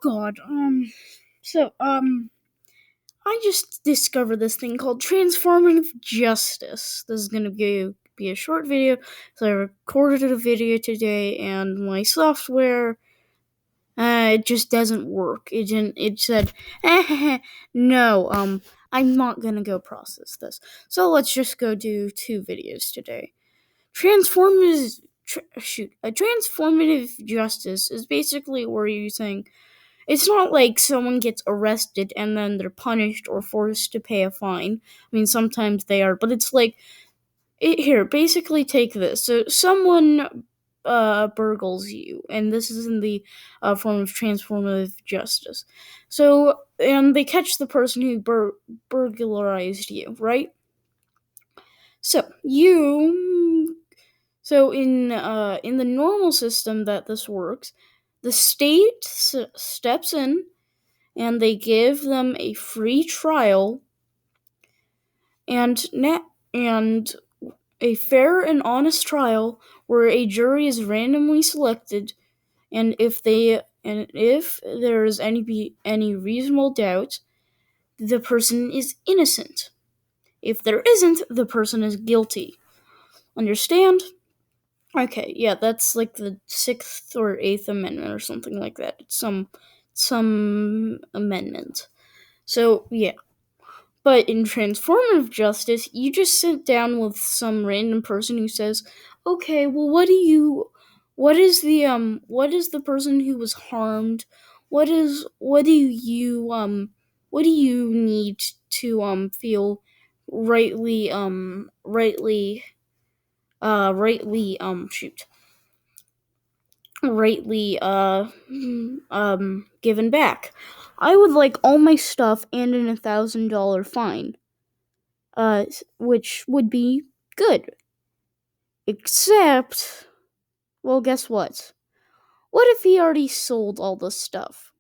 God. I just discovered this thing called Transformative Justice. This is gonna be a short video. So I recorded a video today, and my software, it just doesn't work. It said, no, I'm not gonna go process this. So let's just go do 2 videos today. Transformative justice is basically where you're saying it's not like someone gets arrested and then they're punished or forced to pay a fine. I mean, sometimes they are, but it's like, here, basically take this. So someone burgles you, and this is in the form of transformative justice. So, and they catch the person who burglarized you, right? So in the normal system that this works, the state steps in and they give them a free trial and and a fair and honest trial where a jury is randomly selected, and if there is any reasonable doubt, the person is innocent. If there isn't, the person is guilty. Understand? Okay, yeah, that's like the 6th or 8th Amendment or something like that. It's some amendment. So, yeah. But in transformative justice, you just sit down with some random person who says, "Okay, well, what is the person who was harmed? What do you need to feel rightly shoot rightly given back? I would like all my stuff and an $1,000 fine, which would be good. Except, well, guess what? What if he already sold all the stuff?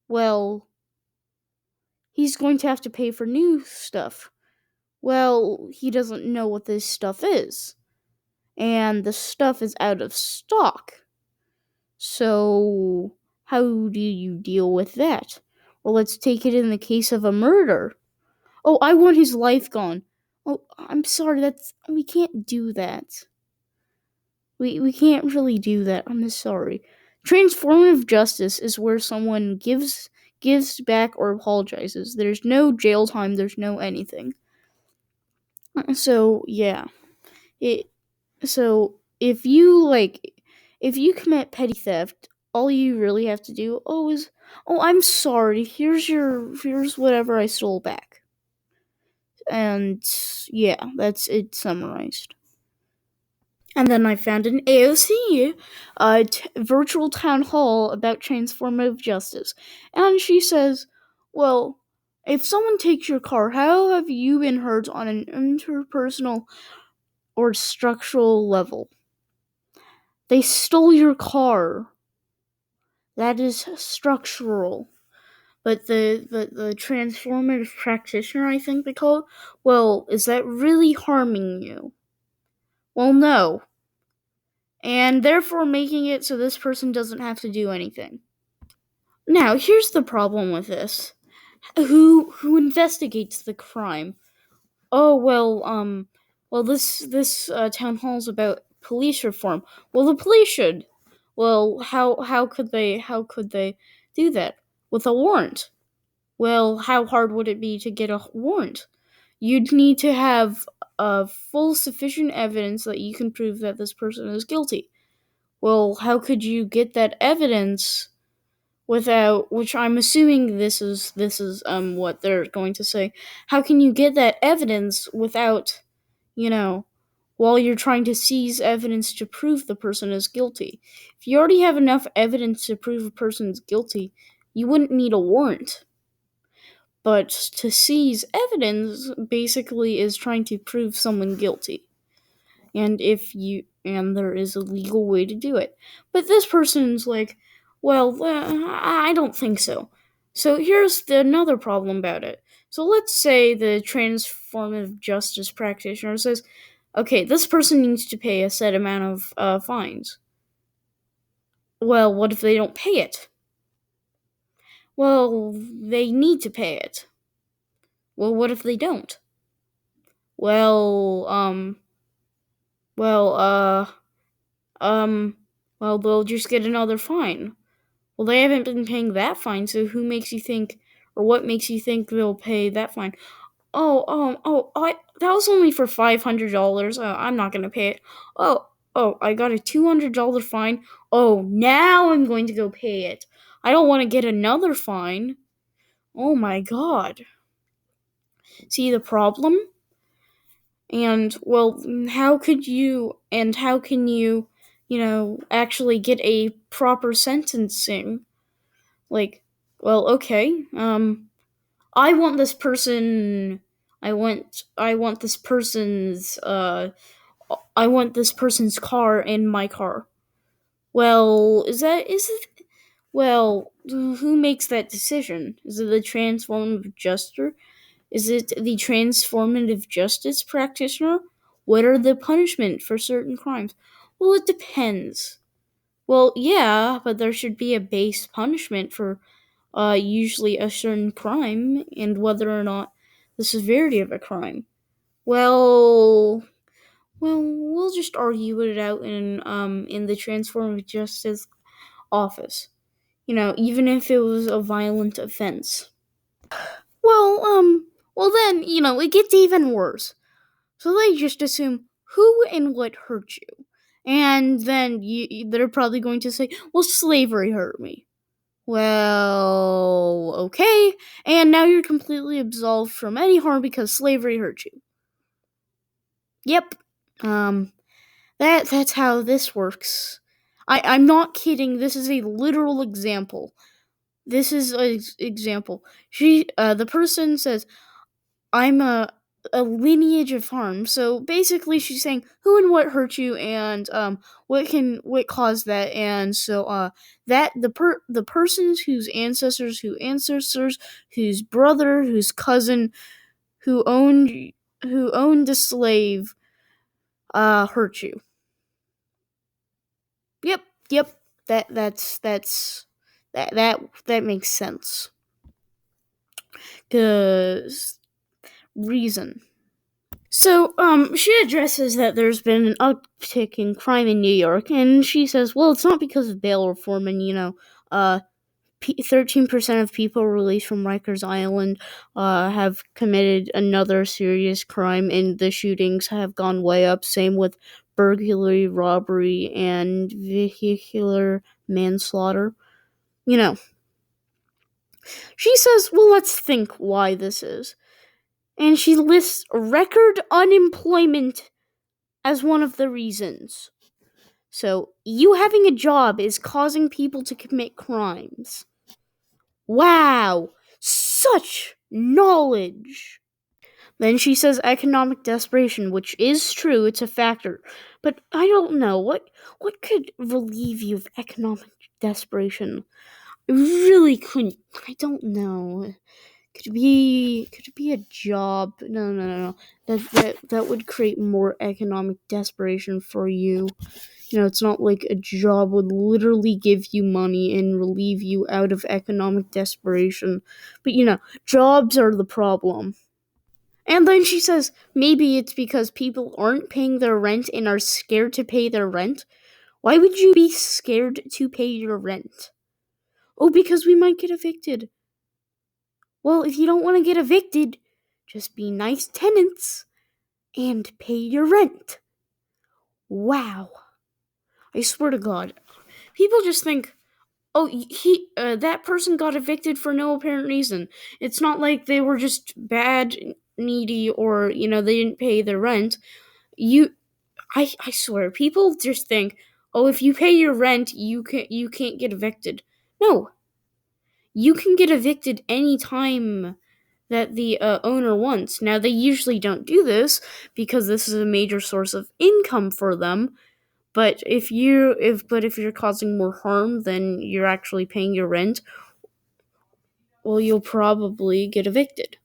Well, he's going to have to pay for new stuff. Well, he doesn't know what this stuff is, and the stuff is out of stock. So, how do you deal with that? Well, let's take it in the case of a murder. Oh, I want his life gone. Oh, I'm sorry, we can't do that. We can't really do that. I'm sorry. Transformative justice is where someone gives back or apologizes. There's no jail time, there's no anything. So, yeah. It so if you commit petty theft, all you really have to do is, I'm sorry. Here's whatever I stole back. And yeah, that's it summarized. And then I found an AOC virtual town hall about transformative justice. And she says, well, if someone takes your car, how have you been hurt on an interpersonal or structural level? They stole your car. That is structural. But the transformative practitioner, I think they call it, well, is that really harming you? Well, no. And therefore making it so this person doesn't have to do anything. Now, here's the problem with this. Who investigates the crime? Oh, this town hall's about police reform. Well, the police should. Well, how could they do that with a warrant? Well, how hard would it be to get a warrant? You'd need to have full sufficient evidence that you can prove that this person is guilty. Well, how could you get that evidence without, which I'm assuming this is what they're going to say. How can you get that evidence without, while you're trying to seize evidence to prove the person is guilty? If you already have enough evidence to prove a person's guilty, you wouldn't need a warrant. But to seize evidence basically is trying to prove someone guilty. And there is a legal way to do it. But this person's like, well, I don't think so. So here's another problem about it. So let's say the transformative justice practitioner says, okay, this person needs to pay a set amount of fines. Well, what if they don't pay it? Well, they need to pay it. Well, what if they don't? Well, well, um, well, they'll just get another fine. Well, they haven't been paying that fine, so who makes you think, or what makes you think they'll pay that fine? That was only for $500. I'm not gonna pay it. I got a $200 fine. Oh, now I'm going to go pay it. I don't want to get another fine. Oh my god. See the problem? And well, how can you, actually get a proper sentencing? Like, well, okay. I want this person I want this person's I want this person's car in my car. Well, is it well, who makes that decision? Is it the transformative justice? Is it the transformative justice practitioner? What are the punishment for certain crimes? Well, it depends. Well, yeah, but there should be a base punishment for usually a certain crime and whether or not the severity of a crime. Well, we'll just argue it out in the transformative justice office. Even if it was a violent offense. Well, then it gets even worse. So they just assume who and what hurt you, and then they're probably going to say, "Well, slavery hurt me." Well, okay, and now you're completely absolved from any harm because slavery hurt you. Yep. That's how this works. I'm not kidding. This is a literal example. This is an example. The person says, "I'm a lineage of harm." So basically, she's saying who and what hurt you, and what caused that, and so that the persons whose ancestors, whose brother, whose cousin, who owned a slave, hurt you. Yep, yep. That makes sense. 'Cause reason. So, she addresses that there's been an uptick in crime in New York, and she says, well, it's not because of bail reform, and, 13% of people released from Rikers Island have committed another serious crime, and the shootings have gone way up. Same with burglary, robbery, and vehicular manslaughter. She says, well, let's think why this is. And she lists record unemployment as one of the reasons. So, you having a job is causing people to commit crimes. Wow! Such knowledge! Then she says economic desperation, which is true, it's a factor. But I don't know, what could relieve you of economic desperation? I really couldn't. I don't know. Could it be a job? No. That would create more economic desperation for you. It's not like a job would literally give you money and relieve you out of economic desperation. But jobs are the problem. And then she says maybe it's because people aren't paying their rent and are scared to pay their rent. Why would you be scared to pay your rent? Oh, because we might get evicted. Well, if you don't want to get evicted, just be nice tenants and pay your rent. Wow. I swear to God. People just think, oh, that person got evicted for no apparent reason. It's not like they were just bad, needy, or, they didn't pay their rent. I swear, people just think, oh, if you pay your rent, you can't get evicted. No. You can get evicted anytime that the owner wants. Now, they usually don't do this because this is a major source of income for them. But if you're causing more harm than you're actually paying your rent, well, you'll probably get evicted.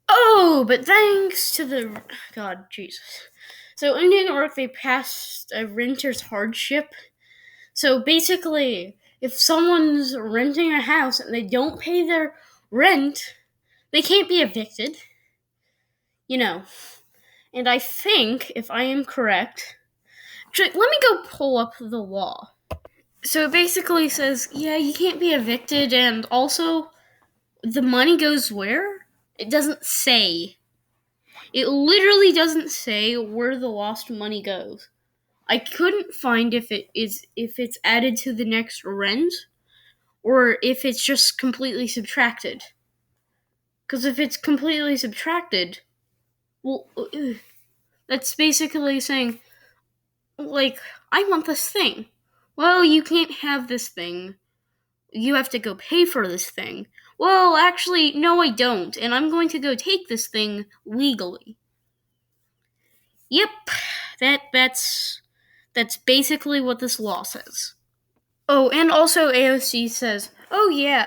Oh, but thanks to the God, Jesus. So in New York, they passed a renter's hardship. So basically, if someone's renting a house and they don't pay their rent, they can't be evicted. You know. And I think, if I am correct, actually, let me go pull up the law. So it basically says, yeah, you can't be evicted, and also the money goes where? It doesn't say. It literally doesn't say where the lost money goes. I couldn't find if it's added to the next rent or if it's just completely subtracted. Because if it's completely subtracted, well, that's basically saying, like, I want this thing. Well, you can't have this thing. You have to go pay for this thing. Well, actually, no, I don't, and I'm going to go take this thing legally. Yep, that's basically what this law says. Oh, and also AOC says, oh yeah,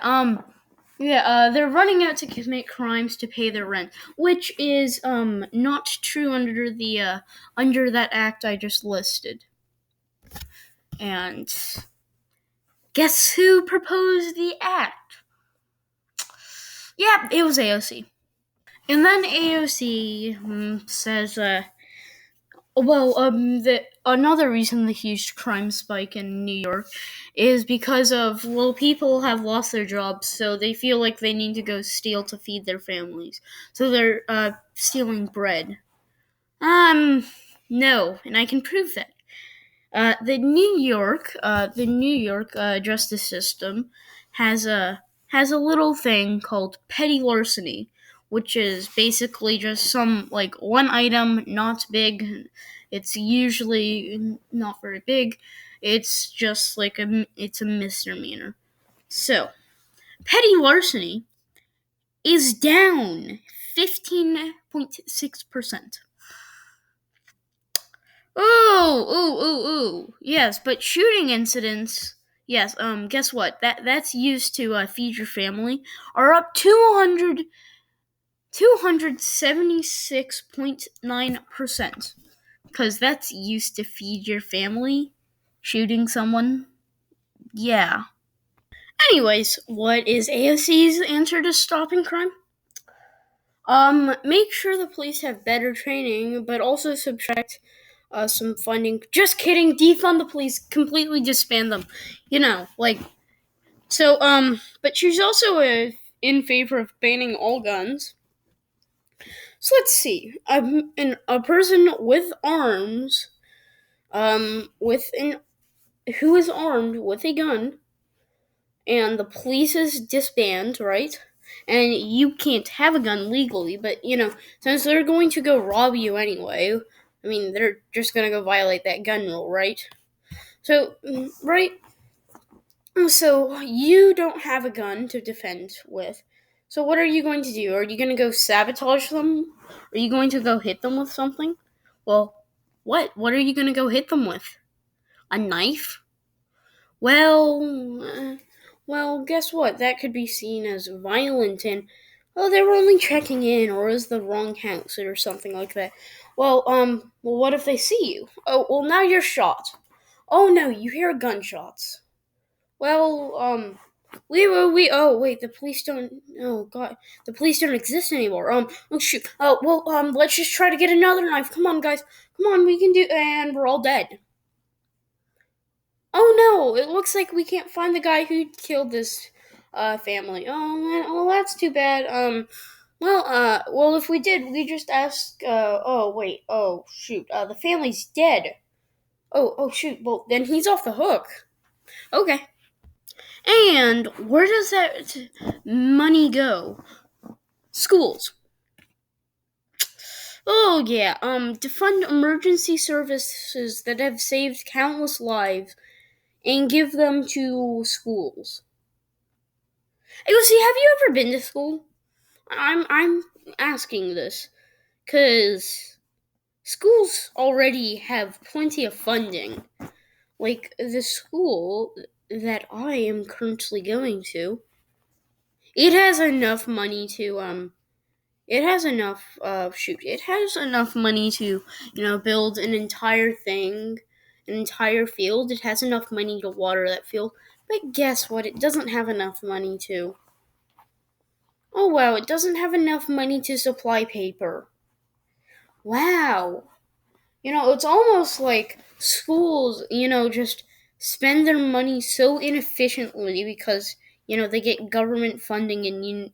they're running out to commit crimes to pay their rent, which is not true under that act I just listed. And guess who proposed the act? Yeah, it was AOC. And then AOC says, another reason the huge crime spike in New York is because of, well, people have lost their jobs, so they feel like they need to go steal to feed their families. So they're stealing bread. No, and I can prove that. The New York justice system has a little thing called petty larceny, which is basically just some like one item, not big. It's usually not very big. It's just like it's a misdemeanor. So petty larceny is down 15.6%. Oh. Yes, but shooting incidents, yes, guess what? That's used to feed your family are up 276.9%. Cuz that's used to feed your family. Shooting someone. Yeah. Anyways, what is AOC's answer to stopping crime? Make sure the police have better training, but also subtract some funding. Just kidding. Defund the police. Completely disband them. But she's also in favor of banning all guns. So let's see. A person with arms, who is armed with a gun, and the police is disbanded, right? And you can't have a gun legally, but since they're going to go rob you anyway, I mean, they're just gonna go violate that gun rule, right? So, right? So, you don't have a gun to defend with. So, what are you going to do? Are you going to go sabotage them? Are you going to go hit them with something? Well, what? What are you going to go hit them with? A knife? Guess what? That could be seen as violent and, they were only checking in, or is the wrong house, or something like that. What if they see you? Oh, well, now you're shot. Oh no, you hear gunshots. Well, oh wait, the police don't, oh god, the police don't exist anymore. Oh shoot. Let's just try to get another knife. Come on, guys. Come on, we can do, and we're all dead. Oh no, it looks like we can't find the guy who killed this family. Oh man, well that's too bad. If we did, we just ask. Oh shoot, the family's dead. Oh shoot. Well, then he's off the hook. Okay. And where does that money go? Schools. Oh yeah. To fund emergency services that have saved countless lives, and give them to schools. See, have you ever been to school? I'm asking this because schools already have plenty of funding. Like the school that I am currently going to, it has enough money to it has enough money to build an entire field. It has enough money to water that field. But guess what? It doesn't have enough money to. Oh wow, it doesn't have enough money to supply paper. Wow. It's almost like schools, just spend their money so inefficiently because, they get government funding and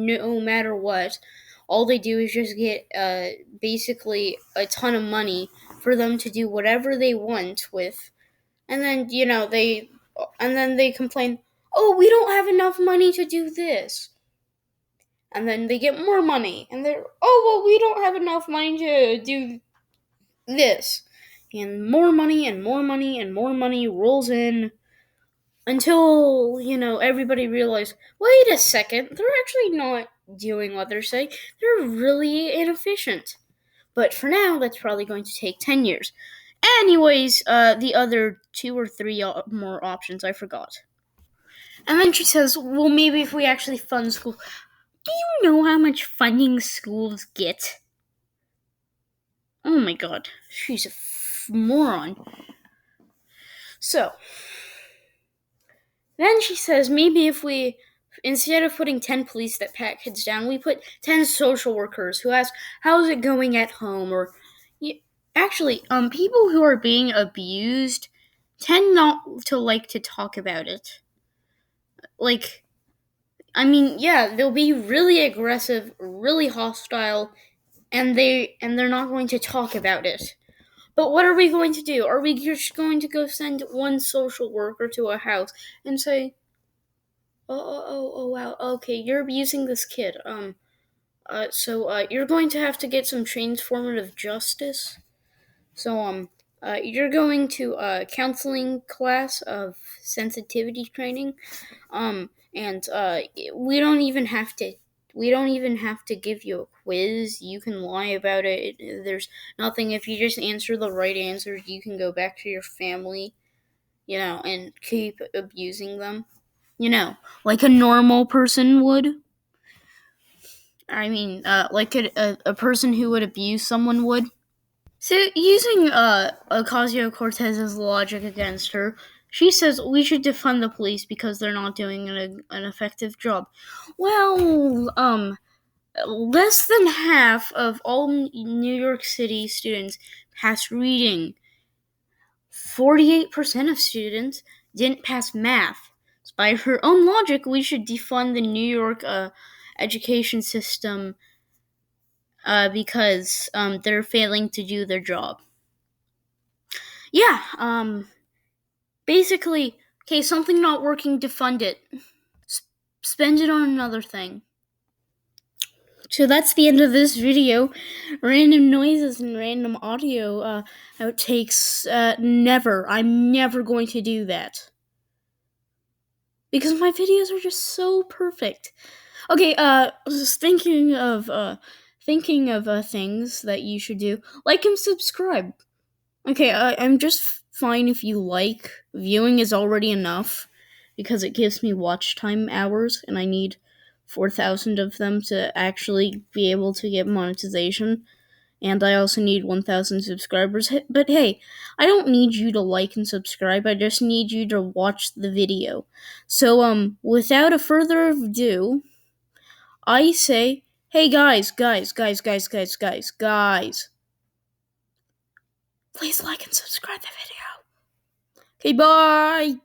no matter what, all they do is just get basically a ton of money for them to do whatever they want with. And then, they complain, "Oh, we don't have enough money to do this." And then they get more money and they're, "Oh, well, we don't have enough money to do this." And more money and more money and more money rolls in until, everybody realizes, wait a second, they're actually not doing what they're saying. They're really inefficient. But for now, that's probably going to take 10 years. Anyways, the other 2 or 3 more options I forgot. And then she says, well, maybe if we actually fund schools. Do you know how much funding schools get? Oh my god, she's a moron. So, then she says maybe if we, instead of putting 10 police that pat kids down, we put 10 social workers who ask, how's it going at home? Or, actually, people who are being abused tend not to like to talk about it. They'll be really aggressive, really hostile, and they're not going to talk about it. But what are we going to do? Are we just going to go send one social worker to a house and say, oh, wow, okay, you're abusing this kid. So you're going to have to get some transformative justice. So, you're going to a counseling class of sensitivity training. And we don't even have to give you a quiz. You can lie about it. There's nothing. If you just answer the right answers, you can go back to your family, and keep abusing them, like a normal person would. I mean, like a person who would abuse someone would. So, using Ocasio-Cortez's logic against her, she says we should defund the police because they're not doing an effective job. Well, less than half of all New York City students pass reading. 48% of students didn't pass math. So by her own logic, we should defund the New York education system because they're failing to do their job. Yeah, basically, okay, something not working, defund it. Spend it on another thing. So that's the end of this video. Random noises and random audio outtakes, never. I'm never going to do that. Because my videos are just so perfect. Okay, just thinking of things that you should do. Like and subscribe. Okay, I'm just fine if you like. Viewing is already enough because it gives me watch time hours, and I need 4,000 of them to actually be able to get monetization. And I also need 1,000 subscribers. But hey, I don't need you to like and subscribe. I just need you to watch the video. So, without a further ado, I say, hey guys, please like and subscribe the video. Okay, bye!